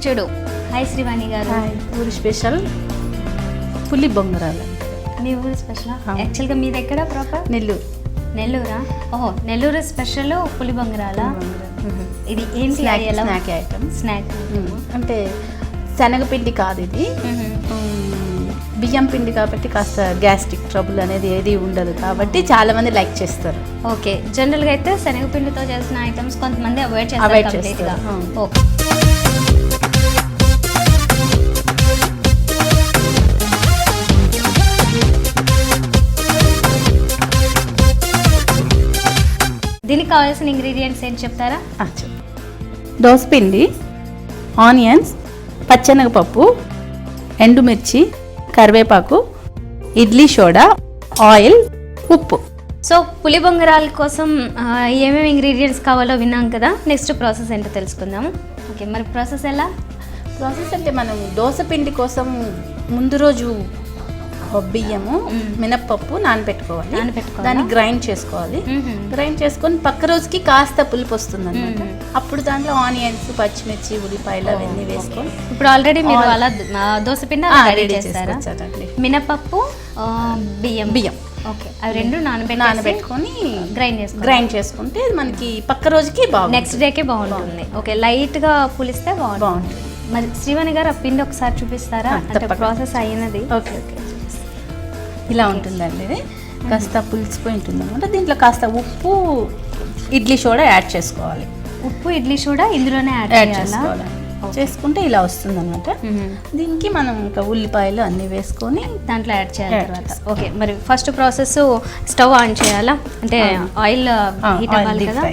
చూడు. హాయ్ శ్రీవాణి గారు. ఊరి స్పెషల్ పులి బొంగరాలు. మీ ఊరు స్పెషల్? యాక్చువల్గా మీది ఎక్కడ ప్రాపర్? నెల్లూరు. నెల్లూరా? ఓహో, నెల్లూరు స్పెషల్ పులి బొంగరాల. ఇది ఏంటి? Snack item. స్నాక్ అంటే శనగపిండి కాదు ఇది, బియ్యం పిండి కాబట్టి కాస్త గ్యాస్ట్రిక్ ట్రబుల్ అనేది ఏది ఉండదు కాబట్టి చాలా మంది లైక్ చేస్తారు. ఓకే, జనరల్గా అయితే శనగపిండితో చేసిన ఐటమ్స్ కొంతమంది అవాయిడ్ చేస్తారు కంప్లీట్గా. ఓకే, దీనికి కావాల్సిన ఇంగ్రీడియంట్స్ ఏంటి చెప్తారా? దోసపిండి, ఆనియన్స్, పచ్చెనగపప్పు, ఎండుమిర్చి, కరివేపాకు, ఇడ్లీ సోడా, ఆయిల్, ఉప్పు. సో పులి బొంగరాల కోసం ఏమేమి ఇంగ్రీడియంట్స్ కావాలో విన్నాం కదా. నెక్స్ట్ ప్రాసెస్ ఏంటో తెలుసుకుందాము. ఓకే, మరి ప్రాసెస్ ఎలా? ప్రాసెస్ అంటే మనం దోసపిండి కోసం ముందు రోజు బియ్యము, మినప్పప్పు నానబెట్టుకోవాలి. దాన్ని గ్రైండ్ చేసుకోవాలి. గ్రైండ్ చేసుకొని పక్క రోజుకి కాస్త పులుపు వస్తుంది అనమాట. అప్పుడు దాంట్లో ఆనియన్స్, పచ్చిమిర్చి, ఉల్లిపాయలు అవన్నీ వేసుకొని ఇప్పుడు ఆల్రెడీ మీరు అలా దోసపిండి రెడీ చేస్తారా? మినప్పప్పు, బియ్యం. ఓకే, అవి రెండు నానబెట్టుకొని గ్రైండ్ చేసుకుంటే మనకి పక్క రోజుకి నెక్స్ట్ డేకే బాగుంటుంది. ఓకే, లైట్ గా పులిస్తే బాగుంటుంది. మరి శ్రీవాణి గారు ఆ పిండి ఒకసారి చూపిస్తారా? అంటే ప్రాసెస్ అయినది. ఓకే ఓకే, ఇలా ఉంటుందండి. ఇది కాస్త పులిసిపోయి ఉంటుంది అనమాట. దీంట్లో కాస్త ఉప్పు, ఇడ్లీ సోడా యాడ్ చేసుకోవాలి. ఉప్పు, ఇడ్లీ సోడా ఇందులోనే యాడ్ చేసుకోవాలి. చేసుకుంటే ఇలా వస్తుంది అనమాట. దీనికి మనం ఇంకా ఉల్లిపాయలు అన్నీ వేసుకొని దాంట్లో యాడ్ చేయాలి తర్వాత. ఓకే, మరి ఫస్ట్ ప్రాసెస్ స్టవ్ ఆన్ చేయాలా? అంటే ఆయిల్ హీట్ అవ్వాలి కదా.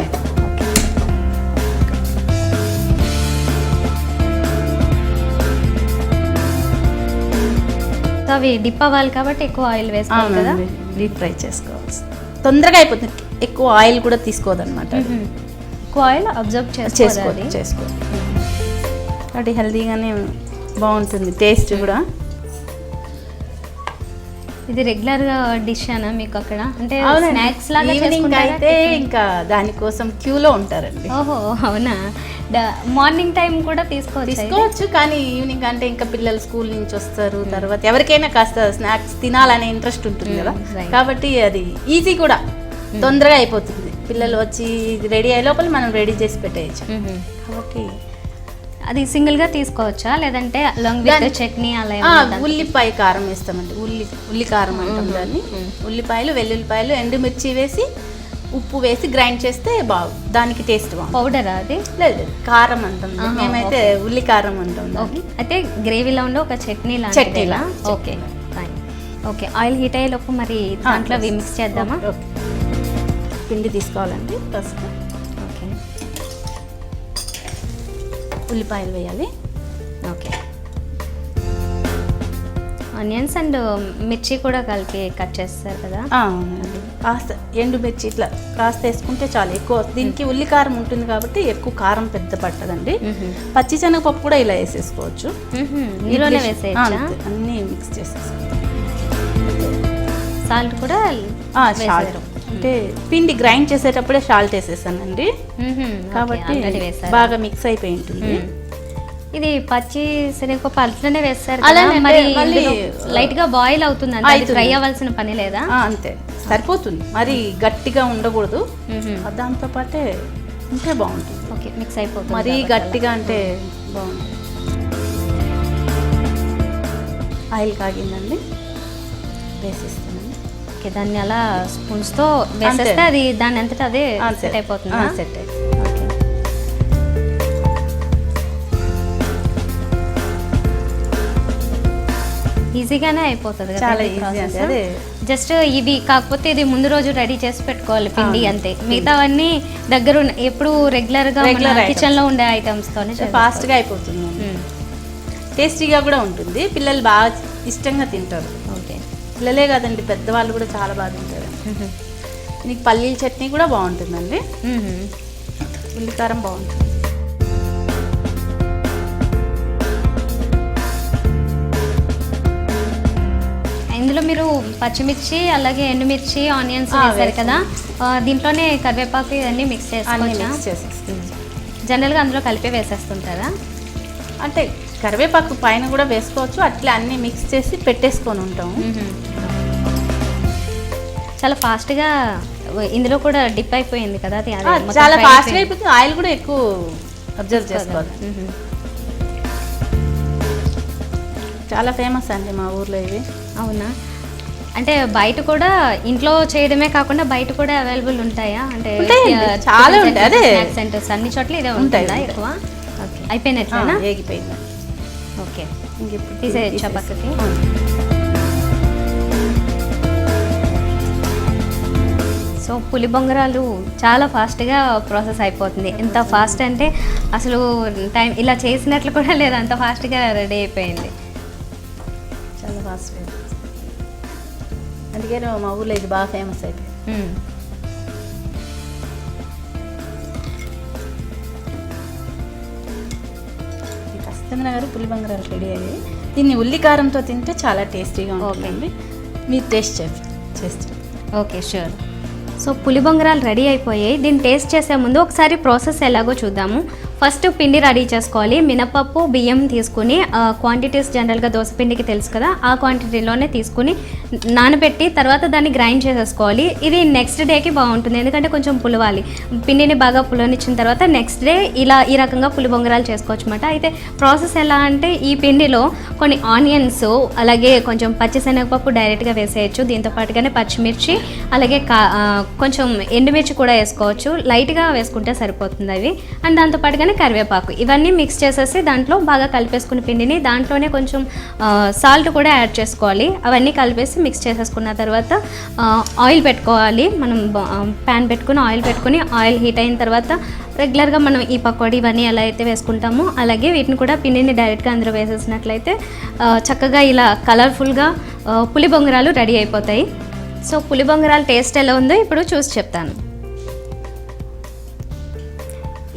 అవి డిప్ అవ్వాలి కాబట్టి ఎక్కువ ఆయిల్ వేసుకోవాలి కదా. డీప్ ఫ్రై చేసుకోవాలి, తొందరగా అయిపోతుంది. ఎక్కువ ఆయిల్ కూడా తీసుకోదన్నమాట. ఎక్కువ ఆయిల్ అబ్జర్వ్ చేసుకోవాలి. అది హెల్తీగానే బాగుంటుంది, టేస్ట్ కూడా. ఇది రెగ్యులర్ డిష్ అనా మీకు అక్కడ? అంటే స్నాక్స్ లాగా అయితే ఇంకా దానికోసం క్యూలో ఉంటారండి. ఓహో, అవునా? మార్నింగ్ టైం కూడా తీసుకోవచ్చు కానీ ఈవినింగ్ అంటే ఇంకా పిల్లలు స్కూల్ నుంచి వస్తారు, తర్వాత ఎవరికైనా కాస్త స్నాక్స్ తినాలనే ఇంట్రెస్ట్ ఉంటుంది కదా. కాబట్టి అది ఈజీ కూడా, తొందరగా అయిపోతుంది. పిల్లలు వచ్చి రెడీ అయ్యే లోపల మనం రెడీ చేసి పెట్టేయచ్చు. కాబట్టి అది సింగిల్ గా తీసుకోవచ్చా, లేదంటే అలాంగ్ విత్ చట్నీ అలా? ఉల్లిపాయ కారం వేస్తామండి. ఉల్లి కారం అంటాం దాన్ని. ఉల్లిపాయలు, వెల్లుల్లిపాయలు, ఎండుమిర్చి వేసి ఉప్పు వేసి గ్రైండ్ చేస్తే దానికి టేస్ట్ బాగుంది. పౌడర్ అది? లేదు, కారం అంటాం మేమైతే, ఉల్లి కారం అంటాం. అయితే గ్రేవీలో ఉండే ఒక చట్నీలా. Okay fine. Okay, oil heat అయ్యేలోపు మరి దాంట్లో మిక్స్ చేద్దామా? పిండి తీసుకోవాలండి. ఫస్ట్ ఓకే, ఉల్లిపాయలు వేయాలి. ఓకే, ఆనియన్స్ అండ్ మిర్చి కూడా కలిపి కట్ చేస్తారు కదా. అవునండి, కాస్త ఎండుమిర్చి ఇట్లా కాస్త వేసుకుంటే చాలా ఎక్కువ. దీనికి ఉల్లి కారం ఉంటుంది కాబట్టి ఎక్కువ కారం పెద్ద పట్టదండి. పచ్చి శనగపప్పు కూడా ఇలా వేసేసుకోవచ్చు. ఇందులోనే వేసేయచ్చా? అన్నీ మిక్స్ చేసేసుకోవచ్చు. సాల్ట్ కూడా? సాల్ట్ అంటే పిండి గ్రైండ్ చేసేటప్పుడే సాల్ట్ వేసేసానండి, కాబట్టి బాగా మిక్స్ అయిపోయి ఉంటుంది. ఇది పచ్చి శనగపప్పు అట్లనే వేస్తారు కదా, మరి లైట్ గా బాయిల్ అవుతుంది అంటే ఫ్రై అవ్వాల్సిన పని లేదా? అంతే, సరిపోతుంది. మరి గట్టిగా ఉండకూడదు, దాంతో పాటే ఉంటే బాగుంటుంది. ఓకే, మిక్స్ అయిపోతుంది. మరి గట్టిగా అంటే బాగుంటుంది. ఆయిల్ కాగిందండి, వేసేస్తానండి. ఓకే, దాన్ని అలా స్పూన్స్ తో వేసేస్తే అది దాని అంతటా అదే సెట్ అయిపోతుంది. సెట్ అయిపోతుంది. ఈజీగానే అయిపోతుంది కదా. చాలా ఈజీ. జస్ట్ ఇవి కాకపోతే ఇది ముందు రోజు రెడీ చేసి పెట్టుకోవాలి పిండి, అంతే. మిగతావన్నీ దగ్గర ఎప్పుడు రెగ్యులర్ కిచెన్ లో ఉండే ఐటమ్స్ తోనే ఫాస్ట్ గా అయిపోతుంది. టేస్టీగా కూడా ఉంటుంది, పిల్లలు బాగా ఇష్టంగా తింటారు. ఓకే, పిల్లలే కాదండి, పెద్దవాళ్ళు కూడా చాలా బాగా తింటారు. దీనికి పల్లీల చట్నీ కూడా బాగుంటుందండి. ఉల్లికారం బాగుంటుంది. ఇందులో మీరు పచ్చిమిర్చి అలాగే ఎండుమిర్చి ఆనియన్స్ వేసారు కదా, దీంట్లోనే కరివేపాకు ఇవన్నీ మిక్స్ చేసుకోవచ్చా? జనరల్గా అందులో కలిపి వేసేస్తుంటారా? అంటే కరివేపాకు పైన కూడా వేసుకోవచ్చు, అట్లా అన్నీ మిక్స్ చేసి పెట్టేసుకొని ఉంటాము. చాలా ఫాస్ట్గా ఇందులో కూడా డిప్ అయిపోయింది కదా అది, చాలా ఫాస్ట్గా అయిపోతుంది. ఆయిల్ కూడా ఎక్కువ అబ్జర్వ్ చేసుకోవాలి. చాలా ఫేమస్ అండి మా ఊర్లో ఇవి. అవునా, అంటే బయట కూడా ఇంట్లో చేయడమే కాకుండా బయట కూడా అవైలబుల్ ఉంటాయా? అంటే చాలా ఉంటాయి, అదే సెంటర్స్ అన్ని చోట్ల ఇదే ఉంటాయా ఎక్కువ? ఓకే, అయిపోయినట్లేనా? ఏగిపోయింది. ఓకే, ఇంకెప్పుడు తీసేయచ్చా పక్కకి? సో పులి బొంగరాలు చాలా ఫాస్ట్గా ప్రాసెస్ అయిపోతుంది. ఎంత ఫాస్ట్ అంటే అసలు టైం ఇలా చేసినట్లు కూడా లేదు, అంత ఫాస్ట్గా రెడీ అయిపోయింది. చాలా ఫాస్ట్, అందుకే మా ఊర్లో ఇది బాగా ఫేమస్ అయిపోయింది. కస్తూరి గారు పులి బొంగరాలు రెడీ అయ్యాయి. దీన్ని ఉల్లికారంతో తింటే చాలా టేస్టీగా ఉంటుందండి. మీరు టేస్ట్ చేస్తారు. Okay, sure. సో పులి బొంగరాలు రెడీ అయిపోయాయి. దీన్ని టేస్ట్ చేసే ముందు ఒకసారి ప్రాసెస్ ఎలాగో చూద్దాము. ఫస్ట్ పిండి రెడీ చేసుకోవాలి. మినపప్పు, బియ్యం తీసుకుని క్వాంటిటీస్ జనరల్గా దోసపిండికి తెలుసు కదా, ఆ క్వాంటిటీలోనే తీసుకుని నానబెట్టి తర్వాత దాన్ని గ్రైండ్ చేసేసుకోవాలి. ఇది నెక్స్ట్ డేకి బాగుంటుంది, ఎందుకంటే కొంచెం పులవాలి. పిండిని బాగా పులనిచ్చిన తర్వాత నెక్స్ట్ డే ఈ రకంగా పులి బొంగరాలు చేసుకోవచ్చు అన్నమాట. అయితే ప్రాసెస్ ఎలా అంటే ఈ పిండిలో కొన్ని ఆనియన్స్, అలాగే కొంచెం పచ్చిశనగపప్పు డైరెక్ట్గా వేసేయచ్చు. దీంతో పాటుగానే పచ్చిమిర్చి, అలాగే కొంచెం ఎండుమిర్చి కూడా వేసుకోవచ్చు. లైట్గా వేసుకుంటే సరిపోతుంది అవి. అండ్ దాంతోపాటుగానే కరివేపాకు, ఇవన్నీ మిక్స్ చేసేసి దాంట్లో బాగా కలిపేసుకున్న పిండిని దాంట్లోనే కొంచెం సాల్ట్ కూడా యాడ్ చేసుకోవాలి. అవన్నీ కలిపేసి మిక్స్ చేసేసుకున్న తర్వాత ఆయిల్ పెట్టుకోవాలి. మనం ప్యాన్ పెట్టుకుని ఆయిల్ పెట్టుకుని ఆయిల్ హీట్ అయిన తర్వాత రెగ్యులర్గా మనం ఈ పకోడీ ఇవన్నీ ఎలా అయితే వేసుకుంటామో అలాగే వీటిని కూడా పిండిని డైరెక్ట్గా అందులో వేసేసినట్లయితే చక్కగా ఇలా కలర్ఫుల్గా పులి బొంగరాలు రెడీ అయిపోతాయి. సో పులి బొంగరాల టేస్ట్ ఎలా ఉందో ఇప్పుడు చూసి చెప్తాను.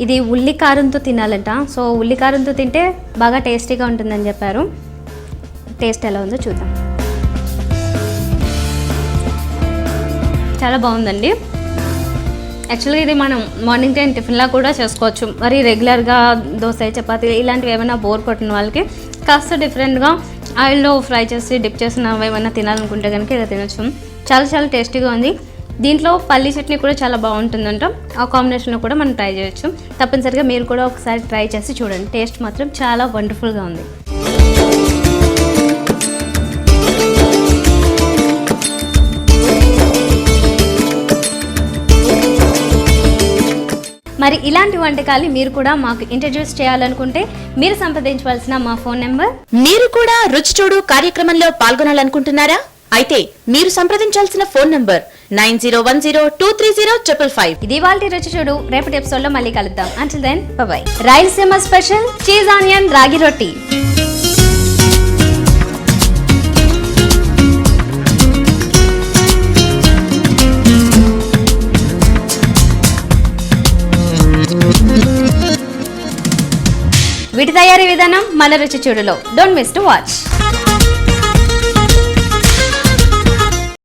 ఇది ఉల్లి కారంతో తినాలంట. సో ఉల్లి కారంతో తింటే బాగా టేస్టీగా ఉంటుందని చెప్పారు. టేస్ట్ ఎలా ఉందో చూద్దాం. చాలా బాగుందండి. యాక్చువల్గా ఇది మనం మార్నింగ్ టైం టిఫిన్లా కూడా చేసుకోవచ్చు. మరి రెగ్యులర్గా దోశ, చపాతీ ఇలాంటివి ఏమైనా బోర్ కొట్టిన వాళ్ళకి కాస్త డిఫరెంట్గా ఆయిల్లో ఫ్రై చేసి డిప్ చేసినవి ఏమైనా తినాలనుకుంటే కనుక ఇలా తినచ్చు. చాలా చాలా టేస్టీగా ఉంది. దీంట్లో పల్లీ చట్నీ కూడా చాలా బాగుంటుందంట. ఆ కాంబినేషన్లో కూడా మనం ట్రై చేయొచ్చు. తప్పనిసరిగా మీరు కూడా ఒకసారి ట్రై చేసి చూడండి. టేస్ట్ మాత్రం చాలా వండర్ఫుల్గా ఉంది. మరి ఇలాంటి వంటకాలు మీరు కూడా మాకు ఇంట్రడ్యూస్ చేయాలనుకుంటే మీరు సంప్రదించవలసిన మా ఫోన్ నెంబర్. మీరు కూడా రుచి చూడు కార్యక్రమంలో పాల్గొనాలనుకుంటున్నారా? అయితే మీరు సంప్రదించాల్సిన ఫోన్ నంబర్ 9010230555. ఇది ఇవాల్టి రుచి చూడు. రేపటి ఎపిసోడ్ లో మళ్ళీ కలుద్దాం. Until then bye. Rayalaseema special cheese onion ragi rotti. వీటి తయారీ విధానం మన రుచి చూడులో. Don't miss to watch.